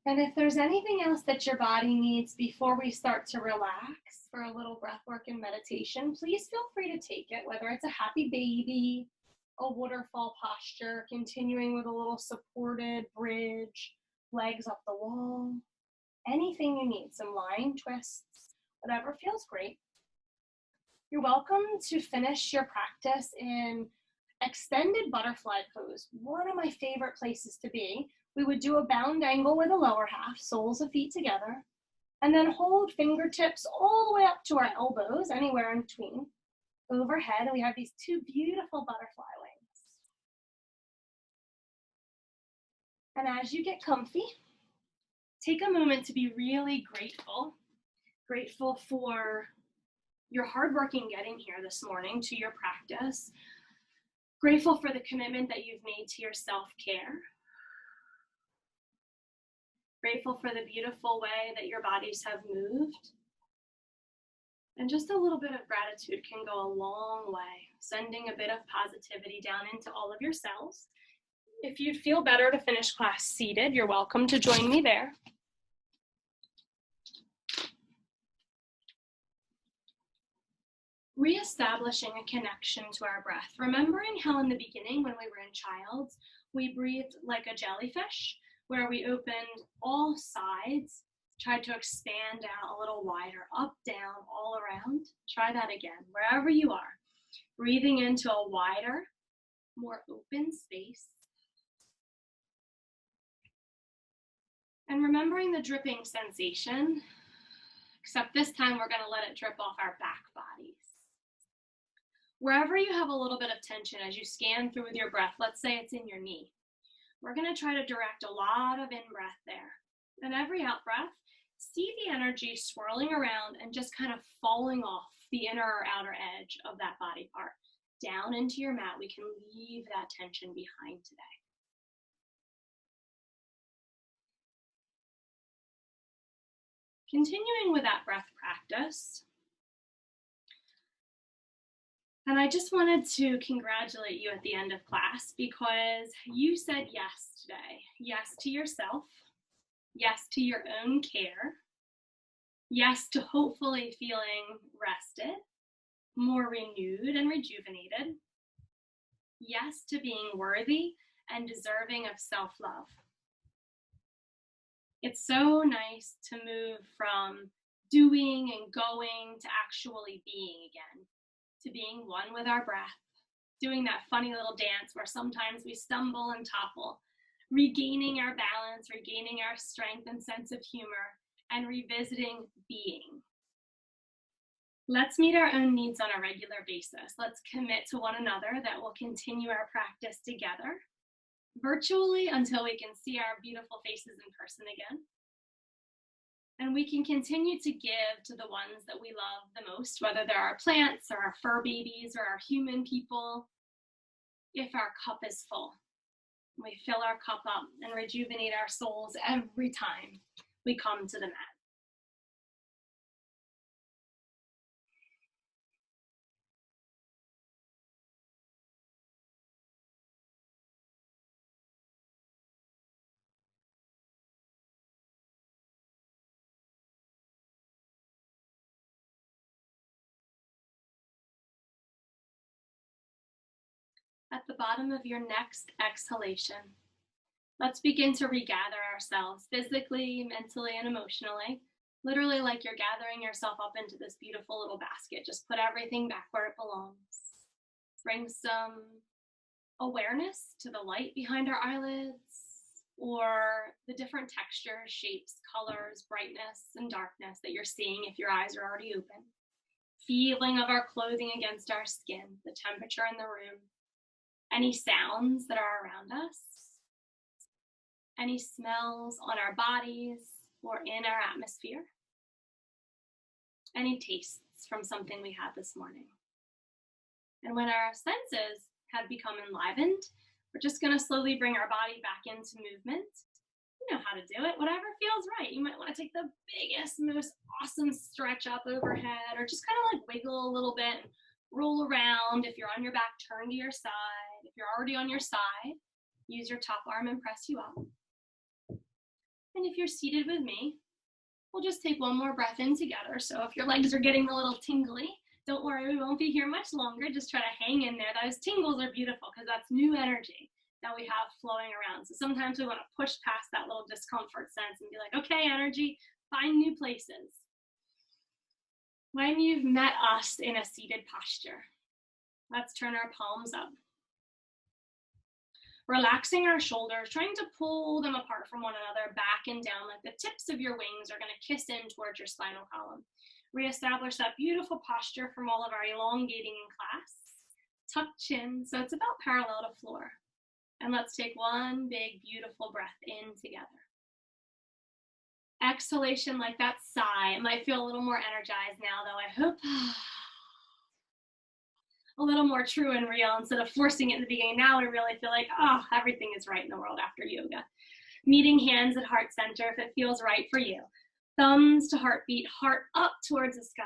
A: And if there's anything else that your body needs before we start to relax for a little breath work and meditation, please feel free to take it, whether it's a happy baby, a waterfall posture, continuing with a little supported bridge, legs up the wall, anything you need, some lying twists, whatever feels great. You're welcome to finish your practice in extended butterfly pose, one of my favorite places to be. We would do a bound angle with the lower half, soles of feet together, and then hold fingertips all the way up to our elbows, anywhere in between. Overhead, and we have these two beautiful butterfly wings. And as you get comfy, take a moment to be really grateful. Grateful for your hard work in getting here this morning to your practice. Grateful for the commitment that you've made to your self-care. Grateful for the beautiful way that your bodies have moved. And just a little bit of gratitude can go a long way, sending a bit of positivity down into all of your cells. If you'd feel better to finish class seated, you're welcome to join me there. Reestablishing a connection to our breath. Remembering how in the beginning, when we were in child's, we breathed like a jellyfish, where we opened all sides, tried to expand out a little wider, up, down, all around. Try that again, wherever you are. Breathing into a wider, more open space. And remembering the dripping sensation, except this time we're going to let it drip off our back bodies. Wherever you have a little bit of tension as you scan through with your breath, let's say it's in your knee, we're going to try to direct a lot of in-breath there. And every out-breath, see the energy swirling around and just kind of falling off the inner or outer edge of that body part. Down into your mat, we can leave that tension behind today. Continuing with that breath practice, and I just wanted to congratulate you at the end of class because you said yes today. Yes to yourself, yes to your own care, yes to hopefully feeling rested, more renewed and rejuvenated, yes to being worthy and deserving of self-love. It's so nice to move from doing and going to actually being again, to being one with our breath, doing that funny little dance where sometimes we stumble and topple, regaining our balance, regaining our strength and sense of humor, and revisiting being. Let's meet our own needs on a regular basis. Let's commit to one another that we'll continue our practice together, virtually until we can see our beautiful faces in person again. And we can continue to give to the ones that we love the most, whether they're our plants or our fur babies or our human people, if our cup is full. We fill our cup up and rejuvenate our souls every time we come to the mat. At the bottom of your next exhalation, let's begin to regather ourselves physically, mentally, and emotionally. Literally like you're gathering yourself up into this beautiful little basket. Just put everything back where it belongs. Bring some awareness to the light behind our eyelids or the different textures, shapes, colors, brightness, and darkness that you're seeing if your eyes are already open. Feeling of our clothing against our skin, the temperature in the room. Any sounds that are around us, any smells on our bodies or in our atmosphere, any tastes from something we had this morning. And when our senses have become enlivened, we're just going to slowly bring our body back into movement. You know how to do it, whatever feels right. You might want to take the biggest, most awesome stretch up overhead, or just kind of like wiggle a little bit, Roll around. If you're on your back, turn to your side. If you're already on your side, use your top arm and press you up. And if you're seated with me, we'll just take one more breath in together. So if your legs are getting a little tingly, don't worry, we won't be here much longer. Just try to hang in there. Those tingles are beautiful because that's new energy that we have flowing around. So sometimes we want to push past that little discomfort sense and be like, okay, energy, find new places. When you've met us in a seated posture, let's turn our palms up. Relaxing our shoulders, trying to pull them apart from one another, back and down, like the tips of your wings are going to kiss in towards your spinal column. Reestablish that beautiful posture from all of our elongating in class. Tuck chin, so it's about parallel to floor. And let's take one big, beautiful breath in together. Exhalation, like that sigh. It might feel a little more energized now, though, I hope. A little more true and real instead of forcing it in the beginning. Now we really feel like, oh, everything is right in the world after yoga. Meeting hands at heart center if it feels right for you. Thumbs to heartbeat, heart up towards the sky.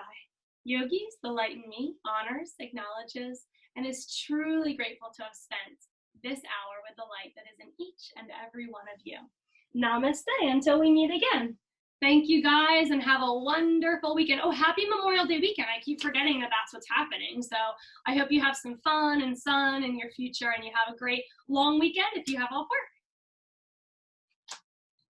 A: Yogis, the light in me, honors, acknowledges, and is truly grateful to have spent this hour with the light that is in each and every one of you. Namaste until we meet again. Thank you guys and have a wonderful weekend. Oh, happy Memorial Day weekend. I keep forgetting that that's what's happening. So I hope you have some fun and sun in your future and you have a great long weekend if you have off work.